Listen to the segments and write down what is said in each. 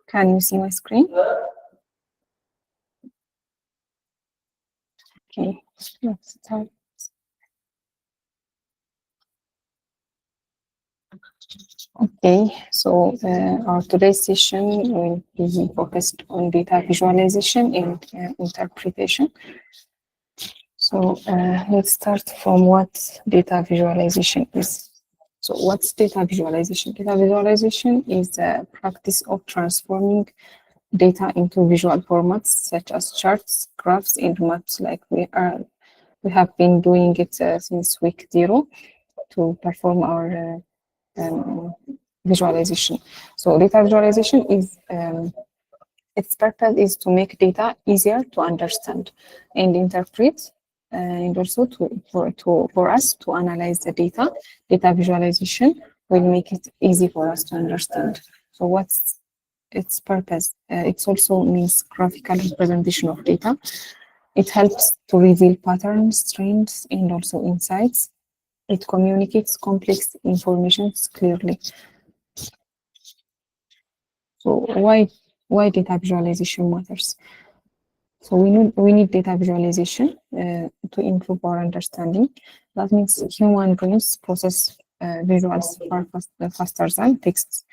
Can you see my screen? Okay, let's start. Okay, so our today's session will be focused on data visualization and interpretation. So let's start from what data visualization is. So what's data visualization? Data visualization is the practice of transforming data into visual formats such as charts, graphs, and maps. Like we have been doing it since week 0 to perform our visualization. So data visualization is its purpose is to make data easier to understand and interpret, and also for us to analyze the data. Data visualization will make it easy for us to understand. So what's its purpose? It also means graphical representation of data. It helps to reveal patterns, trends, and also insights. It communicates complex information clearly. So why data visualization matters? So we need data visualization to improve our understanding. That means human brains process visuals faster than texts.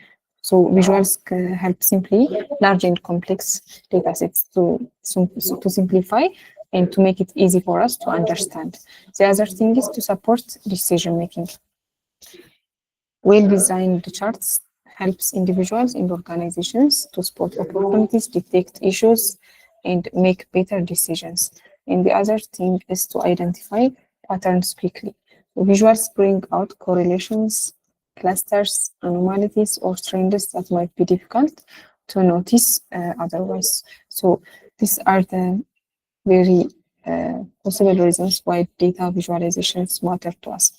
So visuals help simply large and complex data sets to simplify and to make it easy for us to understand. The other thing is to support decision making. Well-designed charts helps individuals and organizations to spot opportunities, detect issues, and make better decisions. And the other thing is to identify patterns quickly. Visuals bring out correlations, clusters, anomalies, or trends that might be difficult to notice otherwise. So these are the very possible reasons why data visualizations matter to us.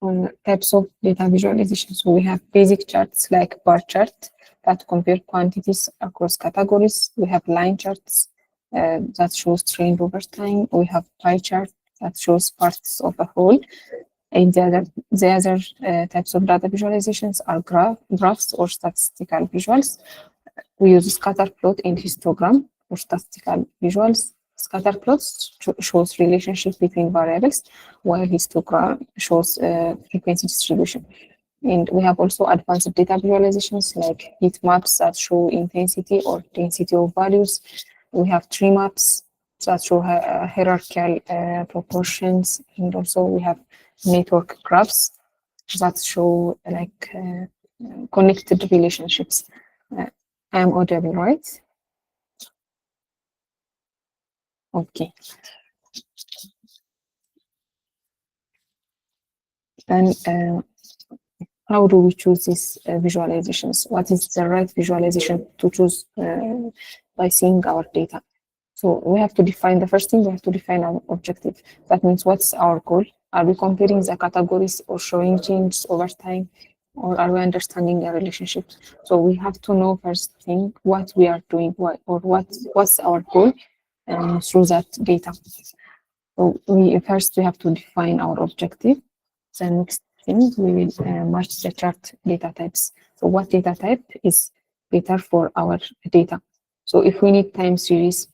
On types of data visualization. So we have basic charts like bar chart that compare quantities across categories. We have line charts that shows trend over time. We have pie chart that shows parts of a whole. And the other types of data visualizations are graphs or statistical visuals. We use scatter plot and histogram for statistical visuals. Scatter plots shows relationship between variables, while histogram shows frequency distribution. And we have also advanced data visualizations like heat maps that show intensity or density of values. We have tree maps that show hierarchical proportions, and also we have network graphs that show like connected relationships. I am audible, right? Okay. Then how do we choose these visualizations? What is the right visualization to choose by seeing our data? So we have to define, the first thing, we have to define our objective. That means what's our goal? Are we comparing the categories or showing changes over time? Or are we understanding the relationships? So we have to know first thing what we are doing, what's our goal through that data. So we have to define our objective. The next thing, we will match the chart data types. So what data type is better for our data? So if we need time series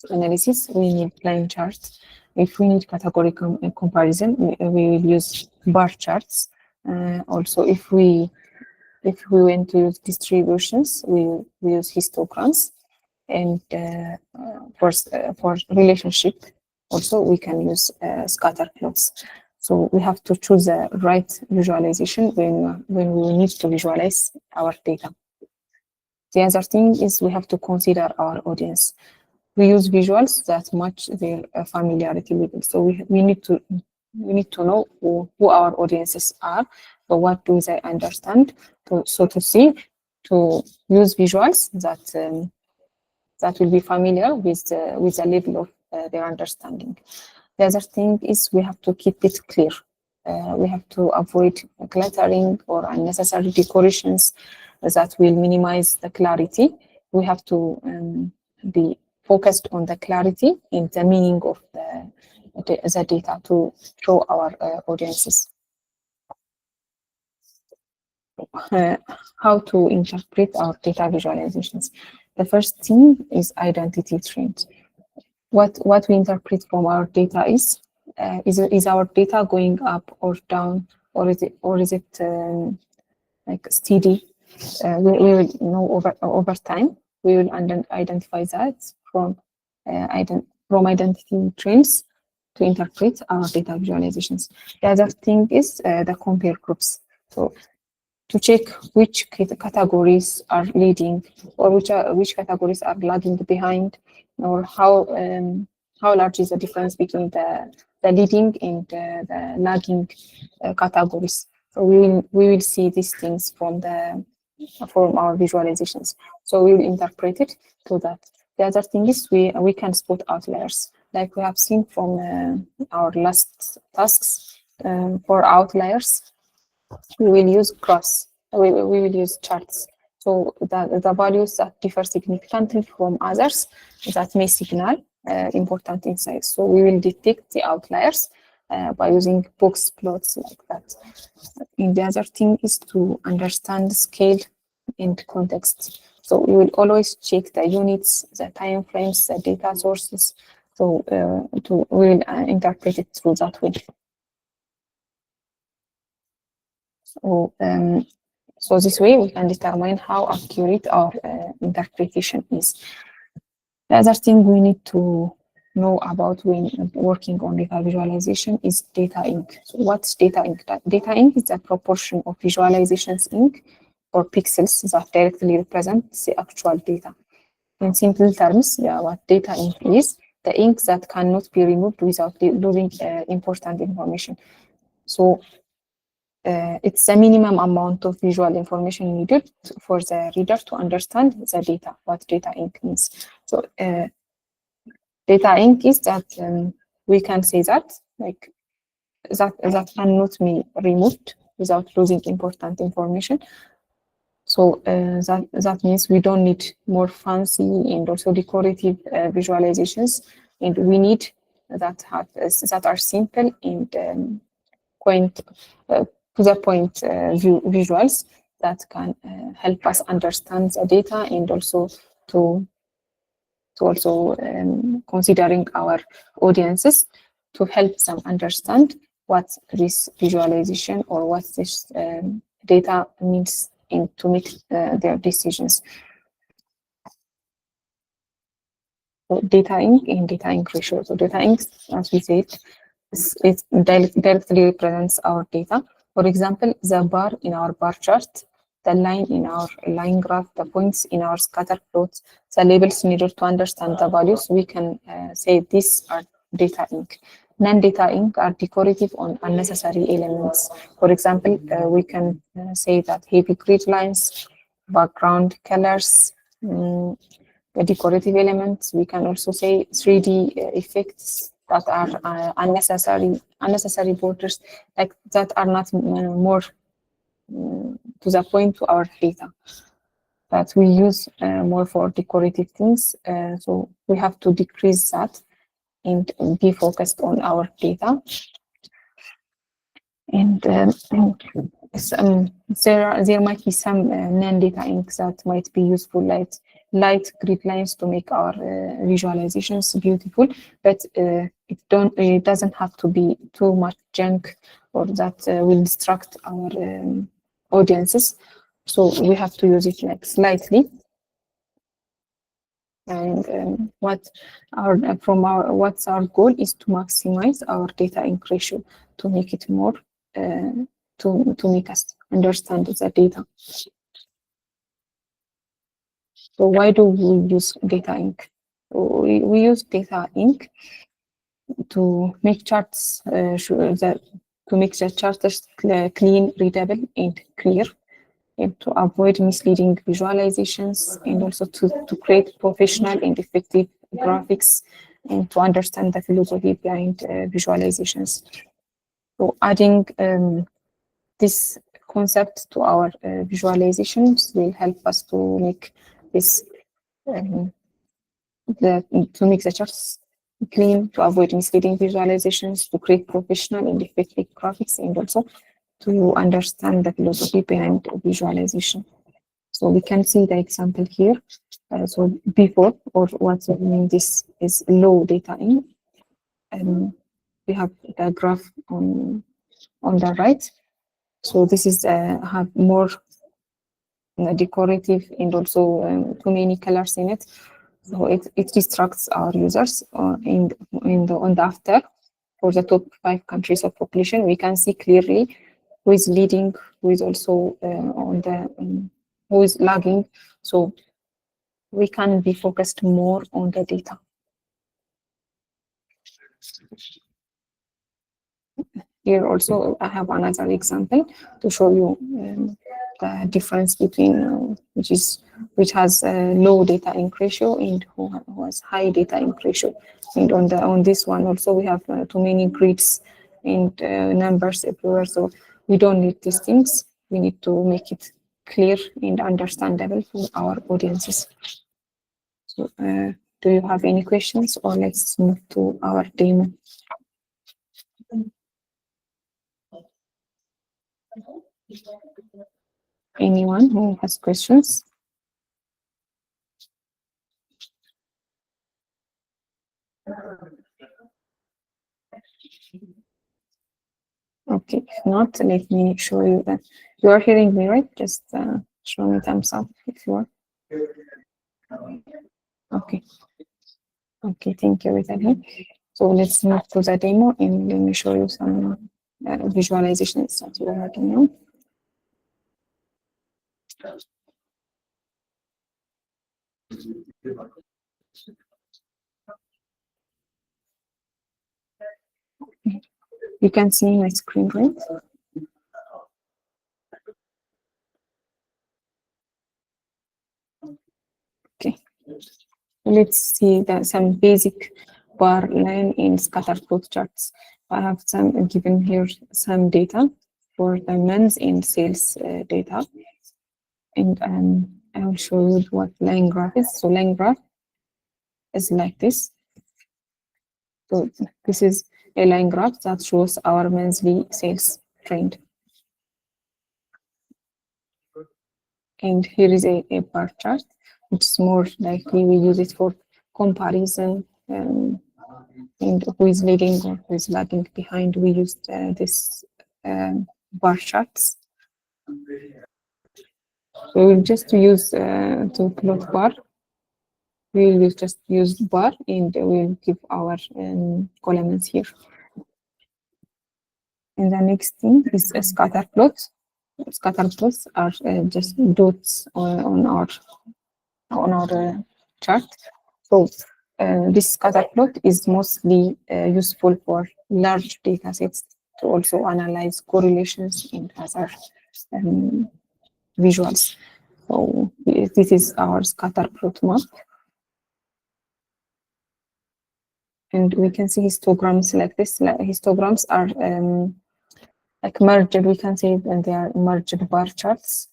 analysis, we need line charts. If we need category comparison, we will use bar charts. Also, if we want to use distributions, we use histograms. And for relationship, also we can use scatter plots. So we have to choose the right visualization when we need to visualize our data. The other thing is we have to consider our audience. We use visuals that match their familiarity level. So we need to know who our audiences are. So what do they understand? To use visuals that will be familiar with the level of their understanding. The other thing is we have to keep it clear. We have to avoid cluttering or unnecessary decorations that will minimize the clarity. We have to be focused on the clarity and the meaning of the data to show our audiences. How to interpret our data visualizations. The first thing is identity trends. What we interpret from our data is our data going up or down, or is it like steady? We will know over time. We will identify that from identity trends to interpret our data visualizations. The other thing is the compare groups. So to check which categories are leading or which categories are lagging behind, or how large is the difference between the leading and the lagging categories. So we will see these things from our visualizations. So we will interpret it to that. The other thing is we can spot outliers, like we have seen from our last tasks. For outliers, we will use graphs. We will use charts. So the values that differ significantly from others that may signal important insights. So we will detect the outliers by using box plots like that. And the other thing is to understand scale and context. So we will always check the units, the time frames, the data sources. So we will interpret it through that way. So this way we can determine how accurate our interpretation is. The other thing we need to know about when working on data visualization is data ink. So what's data ink? Data ink is a proportion of visualizations ink or pixels that directly represent the actual data. In simple terms, what data ink is, the ink that cannot be removed without losing important information. So it's the minimum amount of visual information needed for the reader to understand the data, what data ink means. So data ink is that we can say that like that cannot be removed without losing important information. So that means we don't need more fancy and also decorative visualizations, and we need that are simple and point to the point visuals that can help us understand the data, and also to also considering our audiences to help them understand what this visualization or what this data means in to make their decisions. So data ink and data ink ratio. So data ink, as we said, it directly represents our data. For example, the bar in our bar chart, the line in our line graph, the points in our scatter plots, the labels needed to understand the values, we can say these are data ink. Non-data ink are decorative on unnecessary elements. For example, we can say that heavy grid lines, background colors, decorative elements. We can also say 3D effects that are unnecessary borders, like that are not more to the point to our data, that we use more for decorative things. So we have to decrease that and be focused on our data. And there might be some non-data inks that might be useful, like light grid lines to make our visualizations beautiful, but it doesn't have to be too much junk or that will distract our audiences. So we have to use it like slightly. And what's our goal is to maximize our data ink ratio to make it more to make us understand the data. So why do we use data ink? We use data ink to make charts to make the charts clean, readable, and clear, and to avoid misleading visualizations, and also to create professional and effective graphics and to understand the philosophy behind visualizations. So adding this concept to our visualizations will help us to make this um, to make the charts clean, to avoid misleading visualizations, to create professional and effective graphics, and also to understand the philosophy behind visualization. So we can see the example here. So before, or what we mean this is low data in. We have the graph on the right. So this is have more decorative and also too many colors in it. So it distracts our users. On the after, for the top 5 countries of population, we can see clearly who is leading, who is also on the who is lagging. So we can be focused more on the data. Here also I have another example to show you the difference between which has a low data ink ratio and who has high data ink ratio. And on this one also we have too many grids and numbers everywhere. So we don't need these things. We need to make it clear and understandable for our audiences. So do you have any questions, or let's move to our demo? Anyone who has questions? Okay, if not, let me show you that you are hearing me, right? Just show me thumbs up if you are. Okay. Okay, thank you, Vitaly. So let's move to the demo and let me show you some visualizations that we are working on. You can see my screen, right? Okay. Let's see some basic bar, line, and scatter plot charts. I have given here some data for the men's and sales data. And I will show you what line graph is. So line graph is like this. So this is a line graph that shows our monthly sales trend. And here is a bar chart, which is more likely we use it for comparison and who is leading or who is lagging behind. We used this bar charts. So we'll just use to plot bar. We'll just use bar and we'll give our columns here. And the next thing is a scatter plot. Scatter plots are just dots on our chart. So this scatter plot is mostly useful for large data sets to also analyze correlations and other visuals. So this is our scatter plot map. And we can see histograms like this. Histograms are like merged, we can say that they are merged bar charts.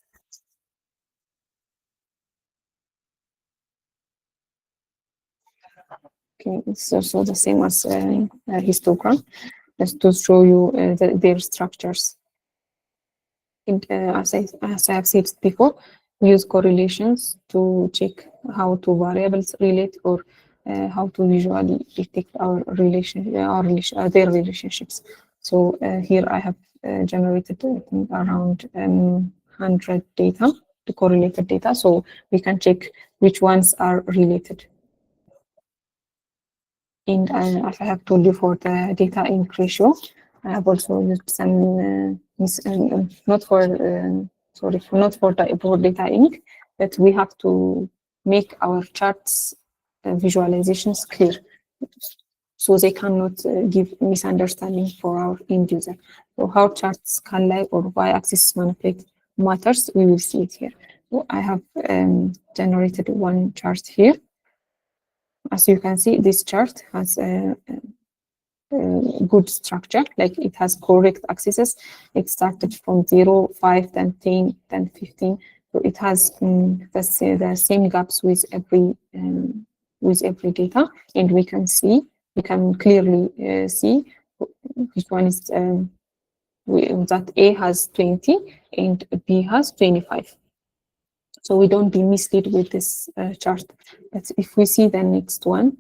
Okay, it's also the same as a histogram, just to show you their structures. And as I have said before, we use correlations to check how two variables relate, or how to visually detect our their relationships. So here I have generated around 100 data, the correlated data, so we can check which ones are related. And as I have told you, for the data ink ratio, I have also used some not for data ink, but we have to make our charts visualizations clear, so they cannot give misunderstanding for our end user. So how charts can lie or y-axis manipulate matters, we will see it here. So I have generated one chart here. as you can see, this chart has a good structure, like it has correct axes. It started from 0, 5, then 10, then 15. So it has the same gaps with every data, and we can clearly see which one is that A has 20 and B has 25. So we don't be misled with this chart. But if we see the next one,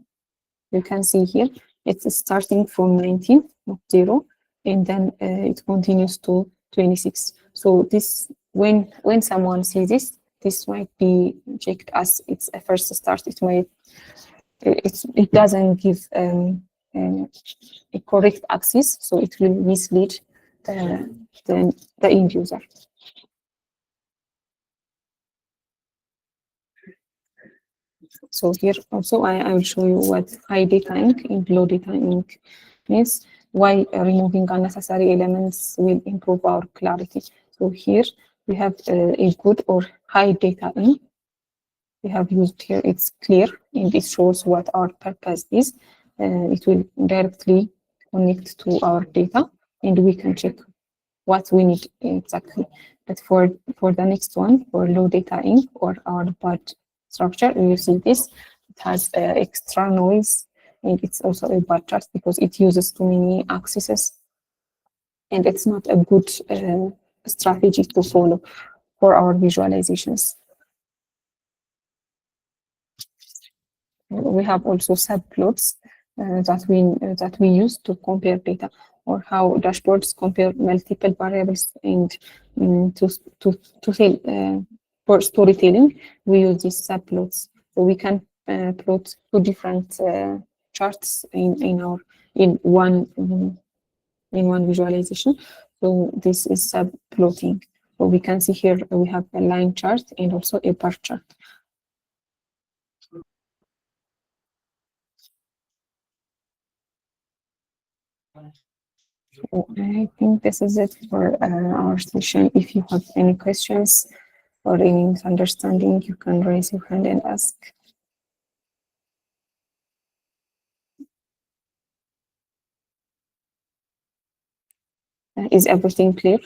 you can see here, it's starting from 19, not 0, and then it continues to 26. So this, when someone sees this might be checked as it's a first start. It doesn't give a correct axis, so it will mislead the end user. So here also I will show you what high data ink and low data ink means, why removing unnecessary elements will improve our clarity. So here we have a good or high data ink. We have used here, it's clear and it shows what our purpose is. It will directly connect to our data and we can check what we need exactly. But for the next one, for low data ink or our bad structure, you see this, it has extra noise and it's also a bad chart because it uses too many axes and it's not a good strategy to follow for our visualizations. We have also subplots that we use to compare data, or how dashboards compare multiple variables. And to say for storytelling, we use these subplots. So we can plot two different charts in one visualization. So this is subplotting. So we can see here we have a line chart and also a bar chart. I think this is it for our session. If you have any questions or any misunderstanding, you can raise your hand and ask. Is everything clear?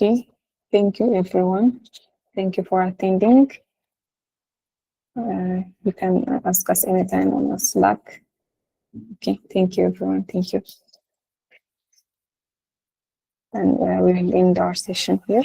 Okay, thank you everyone. Thank you for attending. You can ask us anytime on Slack. Okay, thank you everyone. Thank you. And we will end our session here.